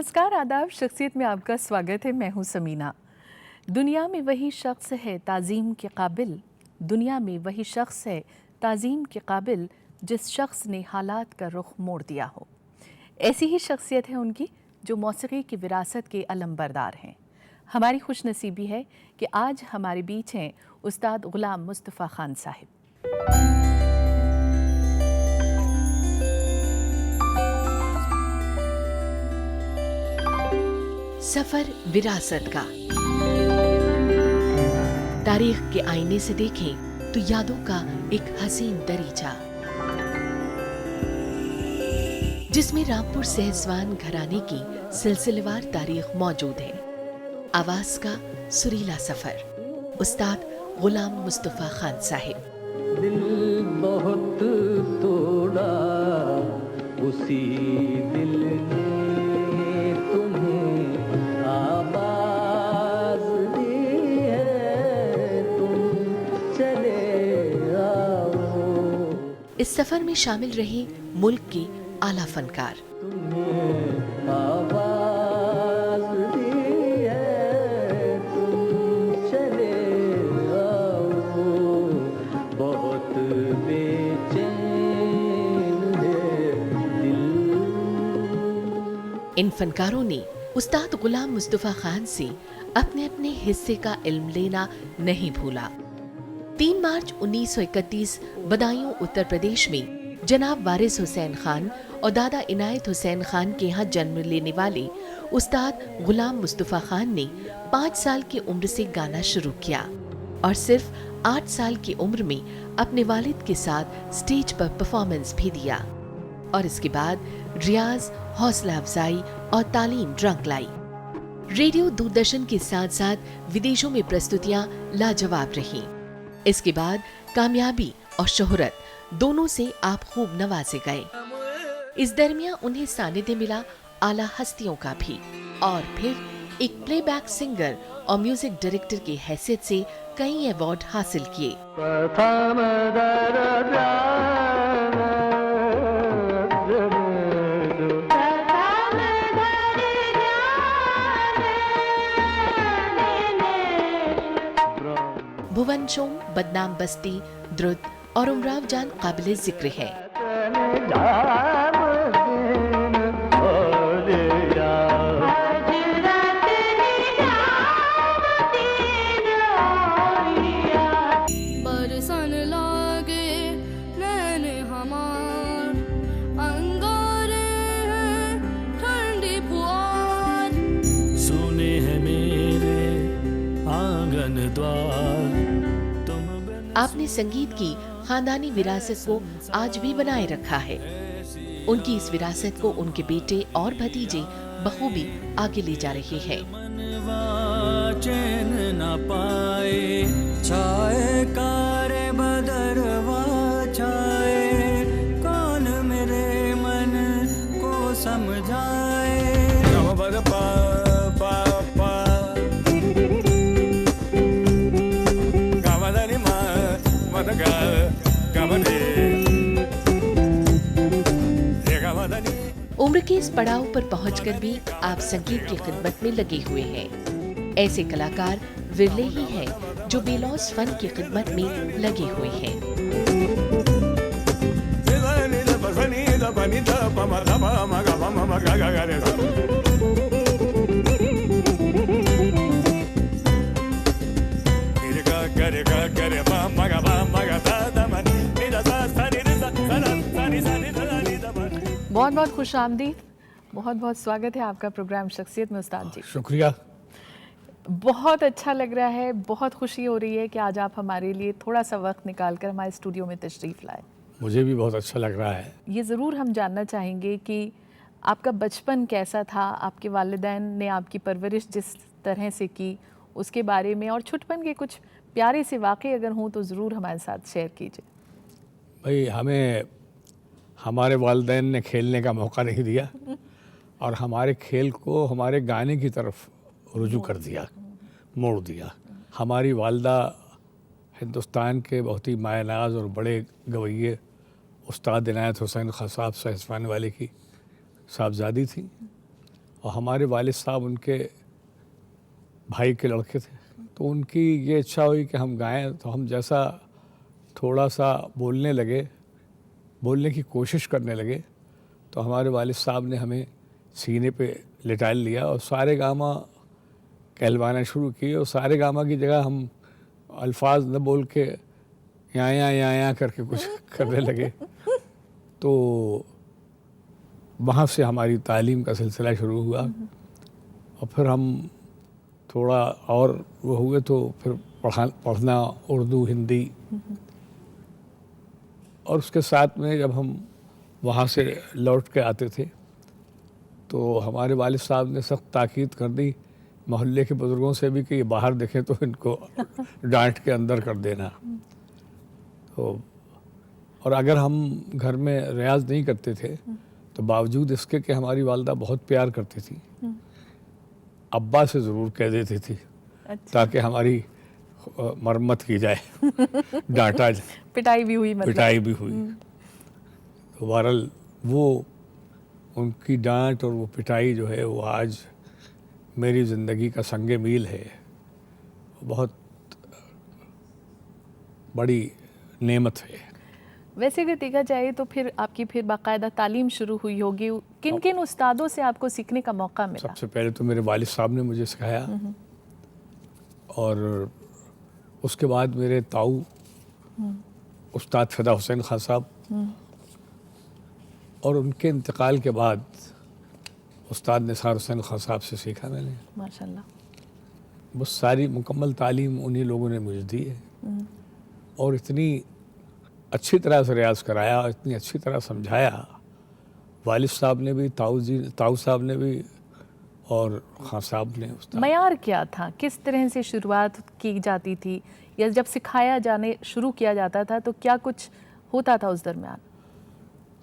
नमस्कार, आदाब। शख्सियत में आपका स्वागत है। मैं हूँ समीना। दुनिया में वही शख्स है ताज़ीम के काबिल, दुनिया में वही शख्स है ताज़ीम के काबिल जिस शख्स ने हालात का रुख मोड़ दिया हो। ऐसी ही शख्सियत है उनकी जो मौसीकी की विरासत के अलमबरदार हैं। हमारी खुशनसीबी है कि आज हमारे बीच हैं उस्ताद गुलाम मुस्तफ़ा खान साहिब। सफर विरासत का। तारीख के आईने से देखें तो यादों का एक हसीन दरीचा, जिसमें रामपुर सहसवान घराने की सिलसिलेवार तारीख मौजूद है। आवाज का सुरीला सफर, उस्ताद गुलाम मुस्तफ़ा खान साहिब। दिल बहुत तोड़ा उसी दिल ने तुम्हें आवाज दी है, तुम चले आओ। इस सफर में शामिल रहे मुल्क के आला फनकार, तुम्हें आवाज दी है, तुम चले आओ। बहुत बेचैन है दिल। इन फनकारों ने उस्ताद गुलाम मुस्तफ़ा खान से अपने अपने हिस्से का इल्म लेना नहीं भूला। 3 मार्च 1931 बदायूं उत्तर प्रदेश में जनाब वारिस हुसैन खान और दादा इनायत हुसैन खान के यहाँ जन्म लेने वाले उस्ताद गुलाम मुस्तफ़ा खान ने 5 साल की उम्र से गाना शुरू किया और सिर्फ 8 साल की उम्र में अपने वालिद के साथ स्टेज पर परफॉर्मेंस भी दिया और इसके बाद रियाज, हौसला अफजाई और तालीम रंग लाई। रेडियो दूरदर्शन के साथ साथ विदेशों में प्रस्तुतियां लाजवाब रहीं। इसके बाद कामयाबी और शोहरत दोनों से आप खूब नवाजे गए। इस दरमियान उन्हें सानिध्य मिला आला हस्तियों का भी और फिर एक प्लेबैक सिंगर और म्यूजिक डायरेक्टर की हैसियत से कई अवार्ड हासिल किए। भुवन शोम, बदनाम बस्ती, द्रुत और उमराव जान काबिले जिक्र है। आपने संगीत की खानदानी विरासत को आज भी बनाए रखा है। उनकी इस विरासत को उनके बेटे और भतीजे बखूबी आगे ले जा रहे हैं। चैन न पाए छाए कारे बदरवा छाए, कौन मेरे मन को समझाए। उम्र के इस पड़ाव पर पहुंचकर भी आप संगीत की खिदमत में लगे हुए हैं। ऐसे कलाकार विरले ही हैं जो बेलौस फन की खिदमत में लगे हुए हैं। बहुत बहुत खुश आमदीद, बहुत बहुत स्वागत है आपका प्रोग्राम शख्सियत में उस्ताद जी। शुक्रिया। बहुत अच्छा लग रहा है, बहुत खुशी हो रही है कि आज आप हमारे लिए थोड़ा सा वक्त निकाल कर हमारे स्टूडियो में तशरीफ़ लाए। मुझे भी बहुत अच्छा लग रहा है। ये ज़रूर हम जानना चाहेंगे कि आपका बचपन कैसा था, आपके वालिदैन ने आपकी परवरिश जिस तरह से की उसके बारे में, और छुटपन के कुछ प्यारे से वाक़े अगर हों तो ज़रूर हमारे साथ शेयर कीजिए। भाई, हमें हमारे वालिदैन ने खेलने का मौका नहीं दिया और हमारे खेल को हमारे गाने की तरफ रुजू कर दिया, मोड़ दिया। हमारी वालदा हिंदुस्तान के बहुत ही मायनाज और बड़े गवैये उस्ताद इनायत हुसैन खान साहब सहसवान वाले की साहबजादी थी और हमारे वालिद साहब उनके भाई के लड़के थे, तो उनकी ये इच्छा हुई कि हम गाएं। तो हम जैसा थोड़ा सा बोलने की कोशिश करने लगे, तो हमारे वालिद साहब ने हमें सीने पे लिटा लिया और सारे गामा कहलवाना शुरू किए। और सारे गामा की जगह हम अल्फाज न बोल के या करके कुछ करने लगे। तो वहाँ से हमारी तालीम का सिलसिला शुरू हुआ और फिर हम थोड़ा और वो हुए तो फिर पढ़ना उर्दू हिंदी। और उसके साथ में जब हम वहाँ से लौट के आते थे तो हमारे वालिद साहब ने सख्त ताकीद कर दी मोहल्ले के बुज़ुर्गों से भी कि ये बाहर देखें तो इनको डांट के अंदर कर देना। तो और अगर हम घर में रियाज नहीं करते थे तो बावजूद इसके कि हमारी वालदा बहुत प्यार करती थी, अब्बा से ज़रूर कह देती थी ताकि हमारी मरम्मत की जाए, डांटा जाए। पिटाई भी हुई, मतलब पिटाई भी हुई। तो बहरहाल वो उनकी डांट और वो पिटाई जो है वो आज मेरी ज़िंदगी का संगे मील है, बहुत बड़ी नेमत है। वैसे अगर देखा जाए तो फिर आपकी फिर बाकायदा तालीम शुरू हुई होगी। किन किन उस्तादों से आपको सीखने का मौका मिला? सबसे पहले तो मेरे वालिद साहब ने मुझे सिखाया और उसके बाद मेरे ताऊ उस्ताद फ़िदा हुसैन खान साहब, और उनके इंतकाल के बाद उस्ताद निसार हुसैन खान साहब से सीखा मैंने। माशाल्लाह। बस सारी मुकम्मल तालीम उन्हीं लोगों ने मुझे दी है और इतनी अच्छी तरह से रियाज़ कराया, इतनी अच्छी तरह समझाया। वालिद साहब ने भी, ताऊ साहब ने भी और खान साहब ने। मयार क्या था, किस तरह से शुरुआत की जाती थी, या जब सिखाया जाने शुरू किया जाता था तो क्या कुछ होता था उस दरमियान?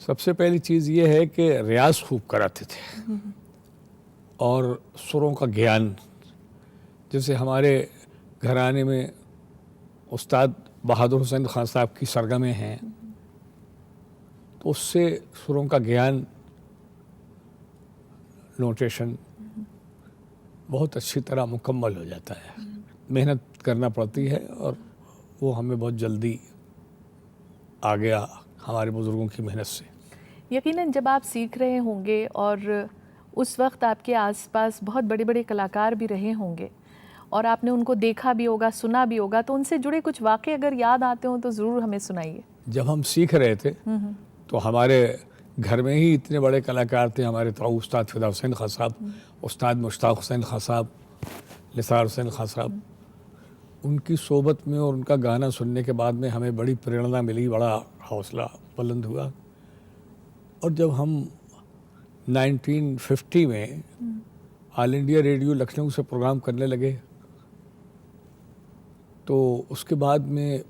सबसे पहली चीज़ ये है कि रियाज खूब कराते थे और सुरों का ज्ञान। जैसे हमारे घराने में उस्ताद बहादुर हुसैन खान साहब की सरगमें हैं, तो उससे सुरों का ज्ञान, नोटेशन बहुत अच्छी तरह मुकम्मल हो जाता है। मेहनत करना पड़ती है और वो हमें बहुत जल्दी आ गया हमारे बुज़ुर्गों की मेहनत से। यकीनन जब आप सीख रहे होंगे और उस वक्त आपके आसपास बहुत बड़े बड़े कलाकार भी रहे होंगे और आपने उनको देखा भी होगा, सुना भी होगा, तो उनसे जुड़े कुछ वाक़े अगर याद आते हो तो ज़रूर हमें सुनाइए। जब हम सीख रहे थे तो हमारे घर में ही इतने बड़े कलाकार थे। हमारे ताऊ उस्ताद फ़िदा हुसैन खान साहब, उस्ताद मुश्ताक हुसैन खान साहब, निसार हुसैन खान साहब। उनकी सोबत में और उनका गाना सुनने के बाद में हमें बड़ी प्रेरणा मिली, बड़ा हौसला बुलंद हुआ। और जब हम 1950 में ऑल इंडिया रेडियो लखनऊ से प्रोग्राम करने लगे तो उसके बाद में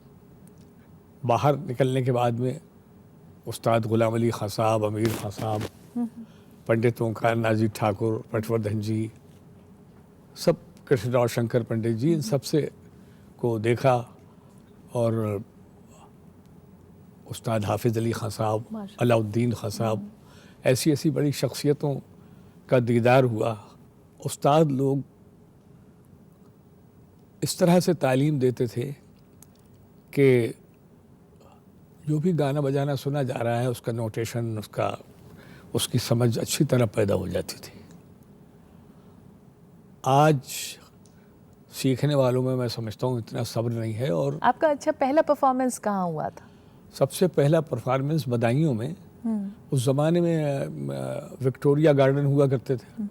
बाहर निकलने के बाद में उस्ताद गुलाम अली खान साहब, अमीर खान साहब, पंडित ओंकार नाजी ठाकुर, पटवर्धन जी, सब, कृष्णराव शंकर पंडित जी, इन सब से को देखा। और उस्ताद हाफिज़ अली खान साहब, अलाउद्दीन खान साहब, ऐसी ऐसी बड़ी शख्सियतों का दीदार हुआ। उस्ताद लोग इस तरह से तालीम देते थे कि जो भी गाना बजाना सुना जा रहा है उसका नोटेशन, उसकी समझ अच्छी तरह पैदा हो जाती थी। आज सीखने वालों में मैं समझता हूँ इतना सब्र नहीं है। और आपका अच्छा पहला परफॉर्मेंस कहाँ हुआ था? सबसे पहला परफॉर्मेंस बदायूं में। उस ज़माने में विक्टोरिया गार्डन हुआ करते थे,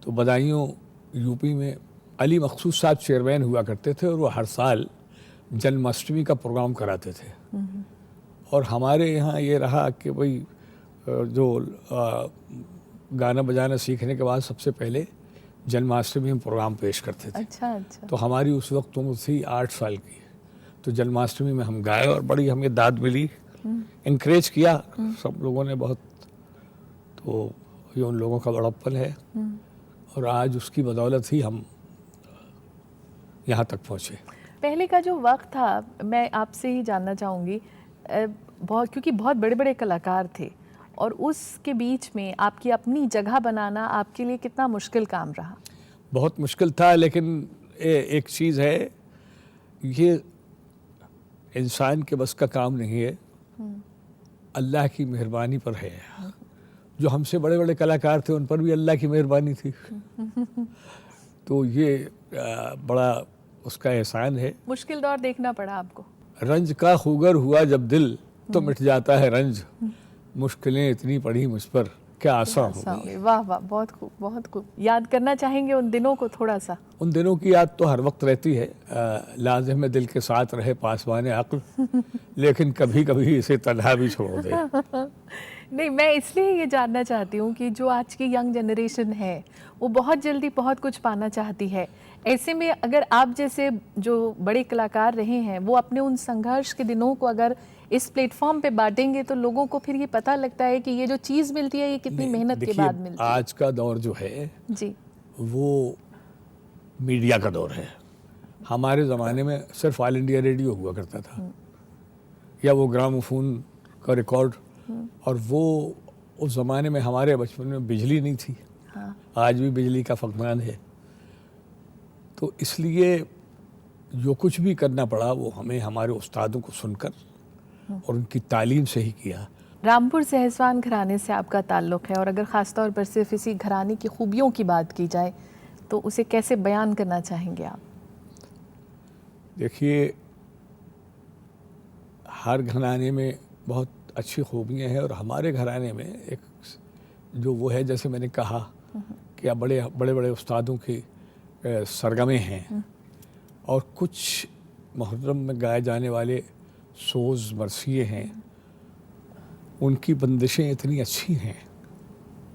तो बदायूं यूपी में अली मखसूस साहब चेयरमैन हुआ करते थे और वो हर साल जन्माष्टमी का प्रोग्राम कराते थे। और हमारे यहाँ ये रहा कि भाई जो गाना बजाना सीखने के बाद सबसे पहले जन्माष्टमी में प्रोग्राम पेश करते थे। अच्छा। तो हमारी उस वक्त उम्र थी 8 साल की, तो जन्माष्टमी में हम गाए और बड़ी हमें दाद मिली, इनक्रेज किया सब लोगों ने बहुत। तो ये उन लोगों का बड़प्पन है और आज उसकी बदौलत ही हम यहाँ तक पहुँचे। पहले का जो वक्त था, मैं आपसे ही जानना चाहूँगी, क्योंकि बहुत बड़े बड़े कलाकार थे और उसके बीच में आपकी अपनी जगह बनाना आपके लिए कितना मुश्किल काम रहा? बहुत मुश्किल था, लेकिन एक चीज़ है, ये इंसान के बस का काम नहीं है, अल्लाह की मेहरबानी पर है। जो हमसे बड़े बड़े कलाकार थे उन पर भी अल्लाह की मेहरबानी थी। तो ये बड़ा उसका एहसान है। मुश्किल दौर देखना पड़ा आपको? रंज का खुगर हुआ जब दिल तो मिट जाता है रंज, मुश्किलें इतनी पड़ी मुझ पर क्या आसान हो गई। वाह वाह, बहुत खूब, बहुत खूब। याद करना चाहेंगे उन दिनों को थोड़ा सा? उन दिनों की याद तो हर वक्त रहती है। लाजिम दिल के साथ रहे पासवान अक्ल, लेकिन कभी कभी इसे तन्हा भी छोड़ दे। नहीं, मैं इसलिए ये जानना चाहती हूँ कि जो आज की यंग जनरेशन है वो बहुत जल्दी बहुत कुछ पाना चाहती है। ऐसे में अगर आप जैसे जो बड़े कलाकार रहे हैं वो अपने उन संघर्ष के दिनों को अगर इस प्लेटफॉर्म पे बांटेंगे तो लोगों को फिर ये पता लगता है कि ये जो चीज़ मिलती है ये कितनी मेहनत के बाद मिलती है। आज का दौर जो है जी, वो मीडिया का दौर है। हमारे ज़माने में सिर्फ ऑल इंडिया रेडियो हुआ करता था, या वो ग्रामोफोन का रिकॉर्ड, और वो उस ज़माने में हमारे बचपन में बिजली नहीं थी। हाँ। आज भी बिजली का फकदान है। तो इसलिए जो कुछ भी करना पड़ा वो हमें हमारे उस्तादों को सुनकर और उनकी तालीम से ही किया। रामपुर सहसवान घराने से आपका ताल्लुक़ है, और अगर ख़ास तौर पर सिर्फ इसी घराने की खूबियों की बात की जाए तो उसे कैसे बयान करना चाहेंगे आप? देखिए, हर घराने में बहुत अच्छी खूबियाँ हैं, और हमारे घराने में एक जो वो है, जैसे मैंने कहा कि अब बड़े बड़े उस्तादों की सरगमे हैं, और कुछ मुहर्रम में गाए जाने वाले सोज़ मरसिए हैं। उनकी बंदिशें इतनी अच्छी हैं,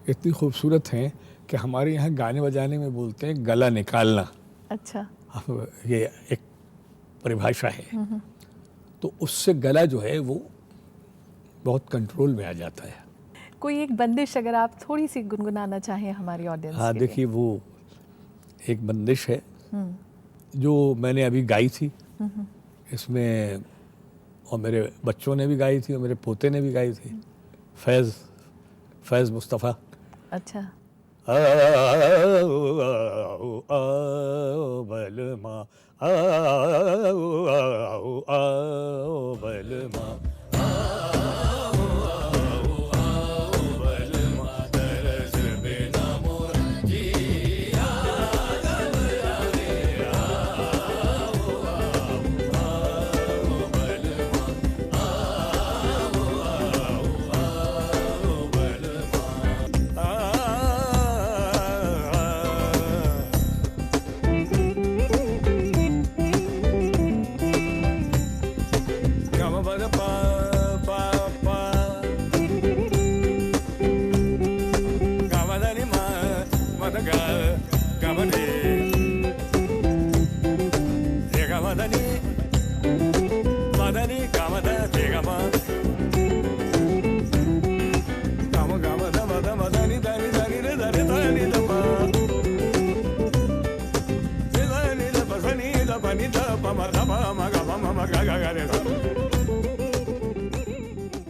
इतनी खूबसूरत हैं कि हमारे यहाँ गाने बजाने में बोलते हैं गला निकालना। अच्छा। ये एक परिभाषा है। तो उससे गला जो है वो बहुत कंट्रोल में आ जाता है। कोई एक बंदिश अगर आप थोड़ी सी गुनगुनाना चाहें हमारी ऑडियंस हाँ, के लिए। देखिए, वो एक बंदिश है जो मैंने अभी गाई थी इसमें, और मेरे बच्चों ने भी गाई थी और मेरे पोते ने भी गाई थी। फैज़ मुस्तफ़ा। अच्छा। बलमा बलमा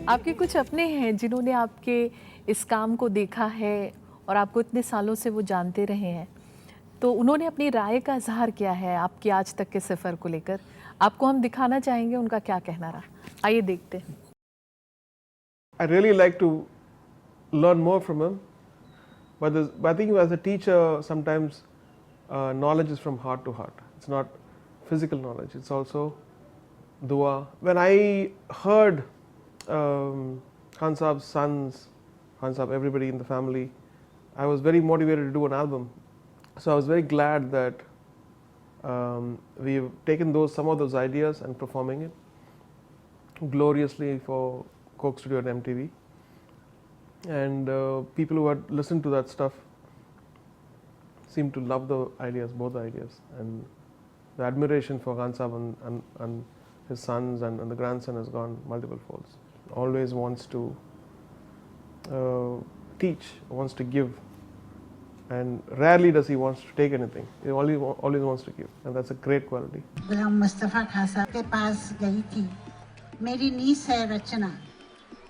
आपके कुछ अपने हैं जिन्होंने आपके इस काम को देखा है और आपको इतने सालों से वो जानते रहे हैं, तो उन्होंने अपनी राय का इजहार किया है आपके आज तक के सफ़र को लेकर। आपको हम दिखाना चाहेंगे उनका क्या कहना रहा। आइए देखते हैं। I really like to learn more from him, but I think as a teacher sometimes knowledge is from heart to heart. It's not physical knowledge, it's also dua. When I heard Khan Saab's sons, Khan Saab, everybody in the family, I was very motivated to do an album. So I was very glad that we've taken some of those ideas and performing it gloriously for Coke Studio and MTV. And people who had listened to that stuff seem to love the ideas, both the ideas. And the admiration for Khan Saab and his sons and the grandson has gone multiple folds. Always wants to teach, wants to give, and rarely does he wants to take anything. He always wants to give, and that's a great quality. गुलाम मुस्तफ़ा खान साहब के पास गई थी, मेरी नीस है रचना,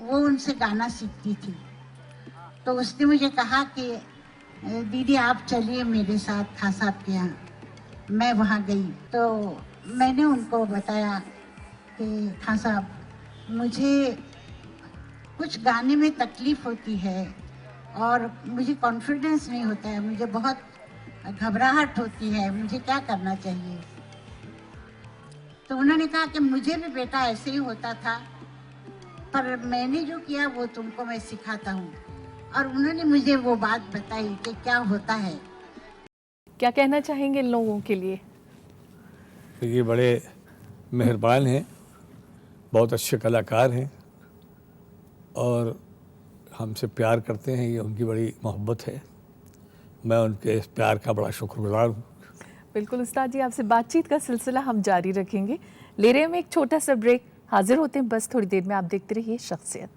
वो उनसे गाना सीखती थी। तो उसने मुझे कहा कि दीदी आप चलिए मेरे साथ खान साहब के यहाँ। मैं वहाँ गई तो मैंने उनको बताया कि खान साहब मुझे कुछ गाने में तकलीफ़ होती है और मुझे कॉन्फिडेंस नहीं होता है, मुझे बहुत घबराहट होती है, मुझे क्या करना चाहिए। तो उन्होंने कहा कि मुझे भी बेटा ऐसे ही होता था, पर मैंने जो किया वो तुमको मैं सिखाता हूँ। और उन्होंने मुझे वो बात बताई कि क्या होता है। क्या कहना चाहेंगे इन लोगों के लिए? तो ये बड़े मेहरबान हैं, बहुत अच्छे कलाकार हैं और हमसे प्यार करते हैं, ये उनकी बड़ी मोहब्बत है। मैं उनके इस प्यार का बड़ा शुक्रगुजार हूँ। बिल्कुल उस्ताद जी, आपसे बातचीत का सिलसिला हम जारी रखेंगे। ले रहे हैं हम एक छोटा सा ब्रेक, हाजिर होते हैं बस थोड़ी देर में। आप देखते रहिए शख्सियत।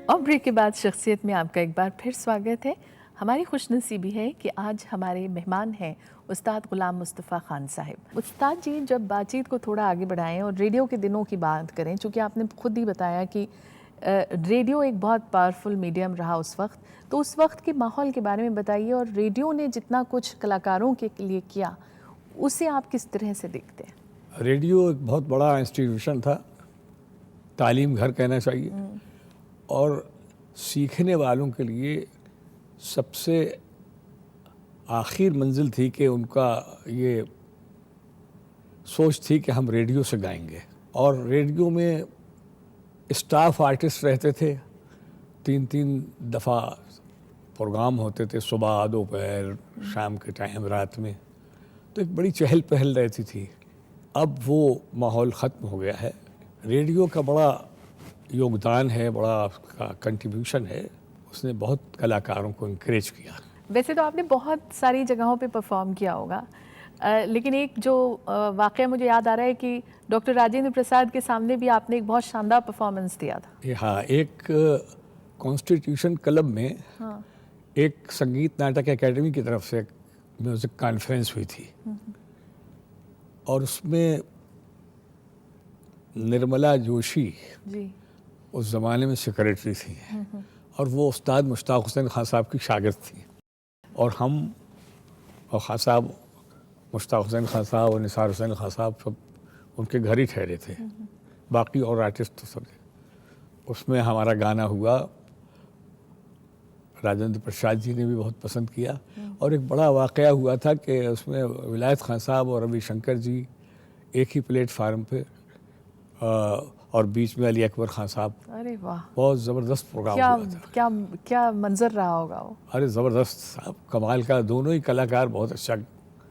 और ब्रेक के बाद शख्सियत में आपका एक बार फिर स्वागत है। हमारी खुशनसीबी है कि आज हमारे मेहमान हैं उस्ताद ग़ुलाम मुस्तफ़ा ख़ान साहिब। उस्ताद जी, जब बातचीत को थोड़ा आगे बढ़ाएं और रेडियो के दिनों की बात करें, चूँकि आपने खुद ही बताया कि रेडियो एक बहुत पावरफुल मीडियम रहा उस वक्त, तो उस वक्त के माहौल के बारे में बताइए और रेडियो ने जितना कुछ कलाकारों के लिए किया उसे आप किस तरह से देखते हैं? रेडियो एक बहुत बड़ा इंस्टीट्यूशन था, तालीम घर कहना चाहिए, और सीखने वालों के लिए सबसे आखिर मंजिल थी कि उनका ये सोच थी कि हम रेडियो से गाएंगे। और रेडियो में स्टाफ आर्टिस्ट रहते थे, 3-3 दफ़ा प्रोग्राम होते थे, सुबह, दोपहर, शाम के टाइम, रात में। तो एक बड़ी चहल पहल रहती थी। अब वो माहौल ख़त्म हो गया है। रेडियो का बड़ा योगदान है, बड़ा कंट्रीब्यूशन है, उसने बहुत कलाकारों को इनकरेज किया। वैसे तो आपने बहुत सारी जगहों पे परफॉर्म किया होगा, लेकिन एक जो वाक़या मुझे याद आ रहा है कि डॉक्टर राजेंद्र प्रसाद के सामने भी आपने एक बहुत शानदार परफॉर्मेंस दिया था। हाँ, एक कॉन्स्टिट्यूशन क्लब में एक संगीत नाटक एकेडमी की तरफ से एक म्यूज़िक कॉन्फ्रेंस हुई थी और उसमें निर्मला जोशी जी उस ज़माने में सेक्रेटरी थी और वो उस्ताद मुश्ताक हुसैन खान साहब की शागिर्द थी। और हम और खान साहब, मुश्ताक हुसैन खान साहब और निसार हुसैन खान साहब सब उनके घर ही ठहरे थे, बाकी और आर्टिस्ट तो सब। उसमें हमारा गाना हुआ, राजेंद्र प्रसाद जी ने भी बहुत पसंद किया। और एक बड़ा वाक़या हुआ था कि उसमें विलायत खान साहब और रविशंकर जी एक ही प्लेटफार्म पे और बीच में अली अकबर खान साहब। अरे वाह, बहुत ज़बरदस्त प्रोग्राम क्या हुआ था। क्या क्या मंजर रहा होगा वो। अरे ज़बरदस्त साहब, कमाल का, दोनों ही कलाकार बहुत अच्छा,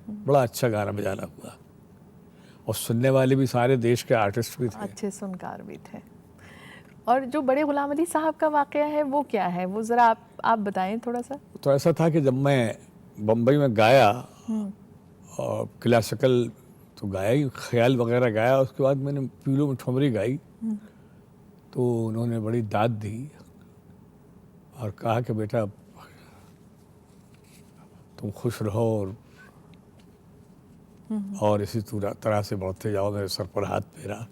बड़ा अच्छा गाना बजाना हुआ और सुनने वाले भी सारे देश के आर्टिस्ट भी थे, अच्छे सुनकार भी थे। और जो बड़े ग़ुलाम अली साहब का वाक़या है वो क्या है, वो ज़रा आप बताएं थोड़ा सा। तो ऐसा था कि जब मैं बम्बई में गाया और क्लासिकल तो गाया ही, ख्याल वगैरह गाया, उसके बाद मैंने पीलो में ठुमरी गाई तो उन्होंने बड़ी दाद दी और कहा कि बेटा तुम खुश रहो और इसी तरह से बढ़ते जाओ। मेरे सर पर हाथ फेरा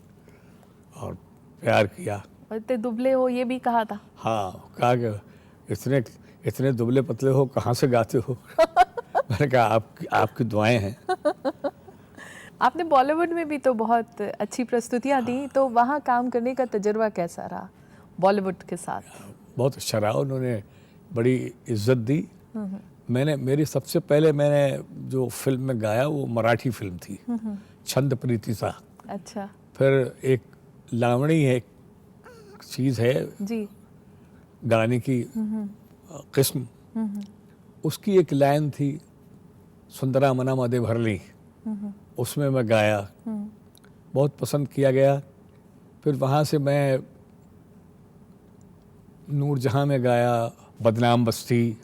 और प्यार किया। इतने दुबले हो ये भी कहा था? हाँ, कहा कि इतने दुबले पतले हो, कहाँ से गाते हो? मैंने कहा आपकी दुआएं हैं। आपने बॉलीवुड में भी तो बहुत अच्छी प्रस्तुतियां दी, तो वहाँ काम करने का तजुर्बा कैसा रहा बॉलीवुड के साथ? बहुत अच्छा रहा, उन्होंने बड़ी इज्जत दी। मेरी सबसे पहले मैंने जो फिल्म में गाया वो मराठी फिल्म थी, छंद प्रीति सा। अच्छा। फिर एक लावणी है, चीज़ है जी, गाने की किस्म, उसकी एक लाइन थी, सुंदरा मना मदे भरली, उसमें मैं गाया, बहुत पसंद किया गया। फिर वहाँ से मैं नूरजहाँ में गाया, बदनाम बस्ती,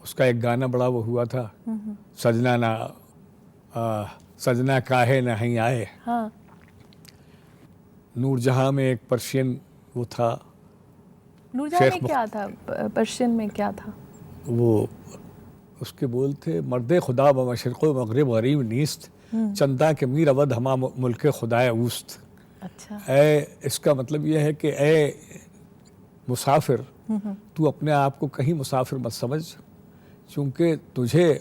उसका एक गाना बड़ा वो हुआ था, सजना काहे नहीं आए। हाँ। नूरजहाँ में एक पर्शियन वो था, नूरजहाँ में क्या था, पर्शियन में क्या था? वो उसके बोल थे, मर्द खुदा ब मशरक़ व मग़रिब गरीब नीस्त, चंदा के मीर अवध हमा मुल्क खुदाए ऊस्त। अच्छा। इसका मतलब यह है कि ए मुसाफिर, तू अपने आप को कहीं मुसाफिर मत समझ, क्योंकि तुझे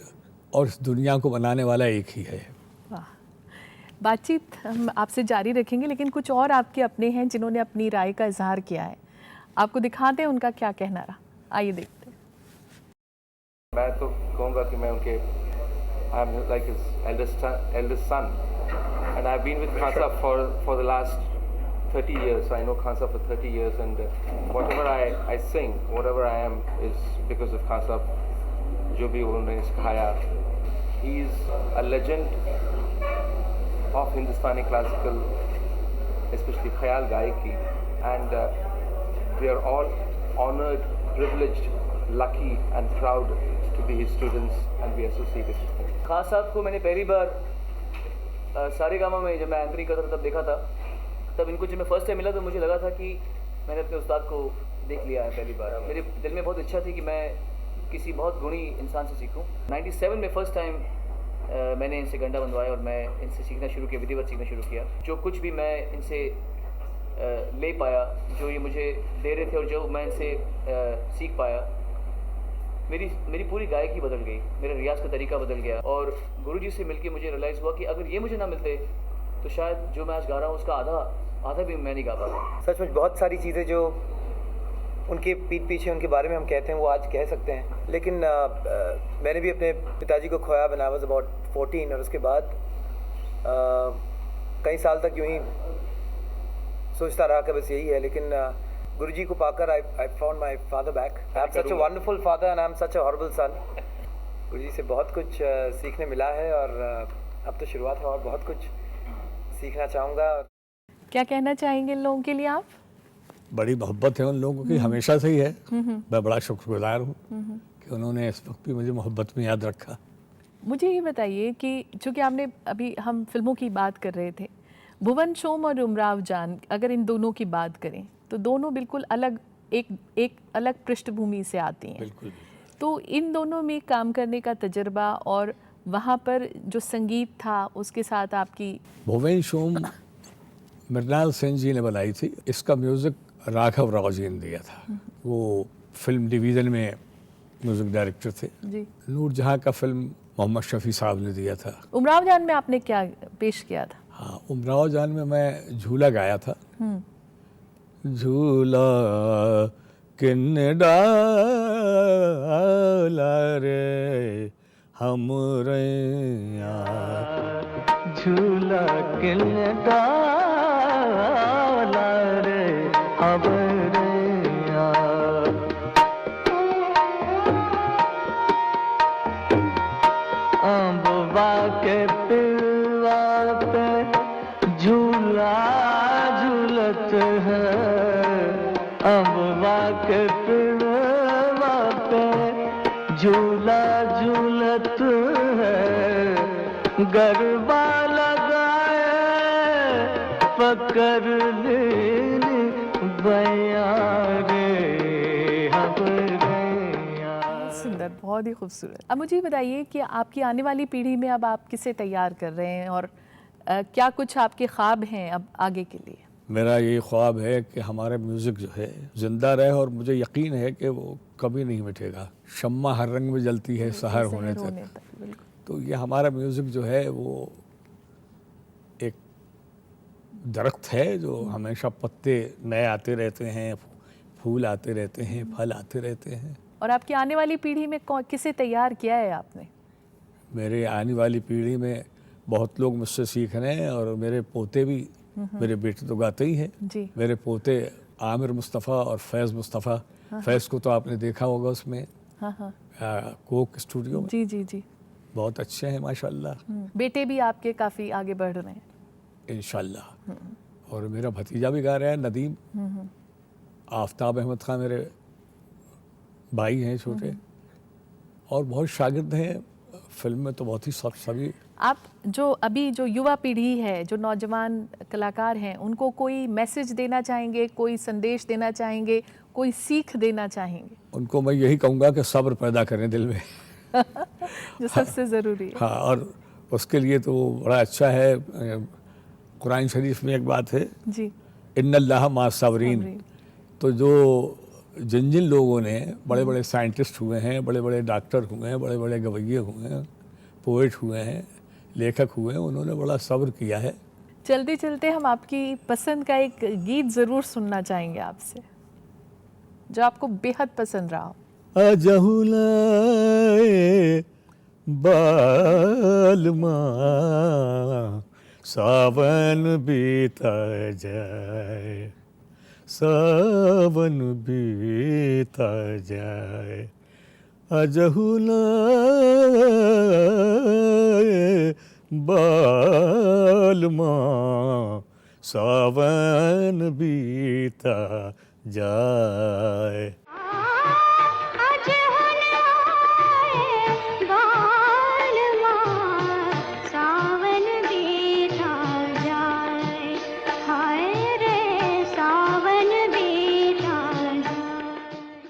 और इस दुनिया को बनाने वाला एक ही है। वाह। बातचीत हम आपसे जारी रखेंगे, लेकिन कुछ और आपके अपने हैं जिन्होंने अपनी राय का इजहार किया है, आपको दिखाते हैं उनका क्या कहना रहा। आइए देखते हैं। मैं तो कहूँगा कि मैं उनके I am like his eldest son and I've been with Khan Sahab for the last 30 years. So I know Khan Sahab for 30 years, and whatever I sing, whatever I am is because of Khan Sahab. जो भी उन्होंने सिखाया, he is a legend of Hindustani classical, especially ख्याल गायकी, and we are all honored, privileged, lucky and proud to be his students and be associated. Khan साहब को मैंने पहली बार सारेगामा में जब मैं एंकरिंग करता था तब देखा था। तब इनको जब मैं फर्स्ट टाइम मिला तो मुझे लगा था कि मैंने अपने उस्ताद को देख लिया है पहली बार। मेरे दिल में बहुत इच्छा थी कि मैं किसी बहुत गुणी इंसान से सीखूं। 97 में फर्स्ट टाइम मैंने इनसे गंडा बंधवाया और मैं इनसे सीखना शुरू किया, विधिवत सीखना शुरू किया। जो कुछ भी मैं इनसे ले पाया, जो ये मुझे दे रहे थे और जो मैं इनसे सीख पाया, मेरी पूरी गायकी बदल गई, मेरा रियाज का तरीका बदल गया। और गुरुजी से मिलके मुझे रियलाइज़ हुआ कि अगर ये मुझे ना मिलते तो शायद जो मैं आज गा रहा हूँ उसका आधा भी मैं नहीं गा पाता। सचमुच बहुत सारी चीज़ें जो उनके पीठ पीछे उनके बारे में हम कहते हैं वो आज कह सकते हैं, लेकिन मैंने भी अपने पिताजी को खोया व्हेन आई वाज अबाउट 14, और उसके बाद कई साल तक यूं ही सोचता रहा कि बस यही है। लेकिन गुरुजी को पाकर I found my father back. I have such a wonderful father and I am such a horrible son. Guruji से बहुत कुछ सीखने मिला है और अब तो शुरुआत है और बहुत कुछ सीखना चाहूँगा। क्या कहना चाहेंगे इन लोगों के लिए आप? बड़ी मोहब्बत है उन लोगों की, हमेशा से ही है। मैं बड़ा शुक्रगुजार हूँ कि उन्होंने इस वक्त भी मुझे मोहब्बत में याद रखा। मुझे ये बताइए कि चूँकि आपने अभी हम फिल्मों की बात कर रहे थे, भुवन शोम और उमराव जान, अगर इन दोनों की बात करें तो दोनों बिल्कुल अलग एक अलग पृष्ठभूमि से आती हैं। बिल्कुल। तो इन दोनों में काम करने का तजर्बा और वहाँ पर जो संगीत था उसके साथ आपकी। भुवन शोम मृणाल सेन जी ने बनाई थी, इसका म्यूज़िक राघव राव जी ने दिया था। वो फिल्म डिवीज़न में म्यूज़िक डायरेक्टर थे। जी। नूरजहाँ का फिल्म मोहम्मद शफ़ी साहब ने दिया था। उमराव जान में आपने क्या पेश किया था? हाँ, उमराव जान में मैं झूला गाया था। झूला किन्ने डाला रे हमरे झूला किन्ने डाला रे हमरे अम्बवा के पिलवा पे झूला झूलत है, अम्बवा के पिलवा पे झूला झूलत है, गरबा लगाए पकड़ लेनी बया रे सुंदर, बहुत ही खूबसूरत। अब मुझे बताइए कि आपकी आने वाली पीढ़ी में अब आप किसे तैयार कर रहे हैं और क्या कुछ आपके ख्वाब हैं अब आगे के लिए? मेरा ये ख्वाब है कि हमारा म्यूज़िक जो है ज़िंदा रहे और मुझे यकीन है कि वो कभी नहीं मिटेगा। शम्मा हर रंग में जलती है सहर होने तक। तो ये हमारा म्यूज़िक जो है वो एक दरख्त है जो हमेशा पत्ते नए आते रहते हैं, फूल आते रहते हैं, फल आते रहते हैं। और आपकी आने वाली पीढ़ी में किसे तैयार किया है आपने? मेरे आने वाली पीढ़ी में बहुत लोग मुझसे सीख रहे हैं और मेरे पोते भी, मेरे बेटे तो गाते ही हैं जी। मेरे पोते आमिर मुस्तफ़ा और फैज़ मुस्तफ़ा। फैज़ को तो आपने देखा होगा उसमें कोक स्टूडियो में। जी जी जी, बहुत अच्छे हैं माशाल्लाह। बेटे भी आपके काफ़ी आगे बढ़ रहे हैं इंशाल्लाह। और मेरा भतीजा भी गा रहा है नदीम। आफ्ताब अहमद खान मेरे भाई हैं छोटे, और बहुत शागिर्द हैं फिल्म में तो बहुत ही सभी। आप जो अभी जो युवा पीढ़ी है, जो नौजवान कलाकार हैं, उनको कोई मैसेज देना चाहेंगे, कोई संदेश देना चाहेंगे, कोई सीख देना चाहेंगे? उनको मैं यही कहूँगा कि सब्र पैदा करें दिल में जो सबसे ज़रूरी है। हाँ, और उसके लिए तो बड़ा अच्छा है। कुरान शरीफ में एक बात है, जी। इन्नल्लाह मा साबरीन। साबरीन। तो जो जिन जिन लोगों ने बड़े बड़े साइंटिस्ट हुए हैं, बड़े बड़े डॉक्टर हुए हैं, बड़े बड़े गवैये हुए हैं, पोइट हुए हैं, लेखक हुए हैं, उन्होंने बड़ा सब्र किया है। चलते चलते हम आपकी पसंद का एक गीत ज़रूर सुनना चाहेंगे आपसे, जो आपको बेहद पसंद रहा हो। अजहुलाए बालमा सावन बीता जाए, सावन बीता जाए। अजहुलाए बालमा सावन बीता जाए।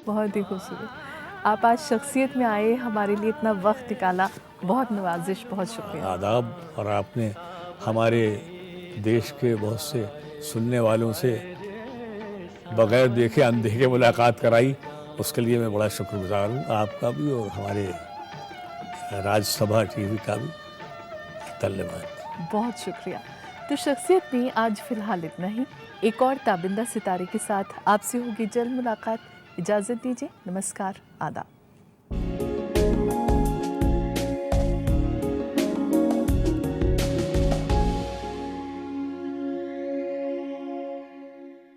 बहुत ही खूबसूरत। आप आज शख्सियत में आए, हमारे लिए इतना वक्त निकाला, बहुत नवाजिश, बहुत शुक्रिया। आदाब। और आपने हमारे देश के बहुत से सुनने वालों से बगैर देखे अनदेखे मुलाकात कराई, उसके लिए मैं बड़ा शुक्रगुजार हूँ, आपका भी और हमारे राज्यसभा टीवी का भी। धन्यवाद। बहुत शुक्रिया। तो शख्सियत में आज फ़िलहाल इतना ही। एक और ताबिंदा सितारे के साथ आपसे होगी जल्द मुलाकात। इजाज़त दीजिए। नमस्कार, आदाब।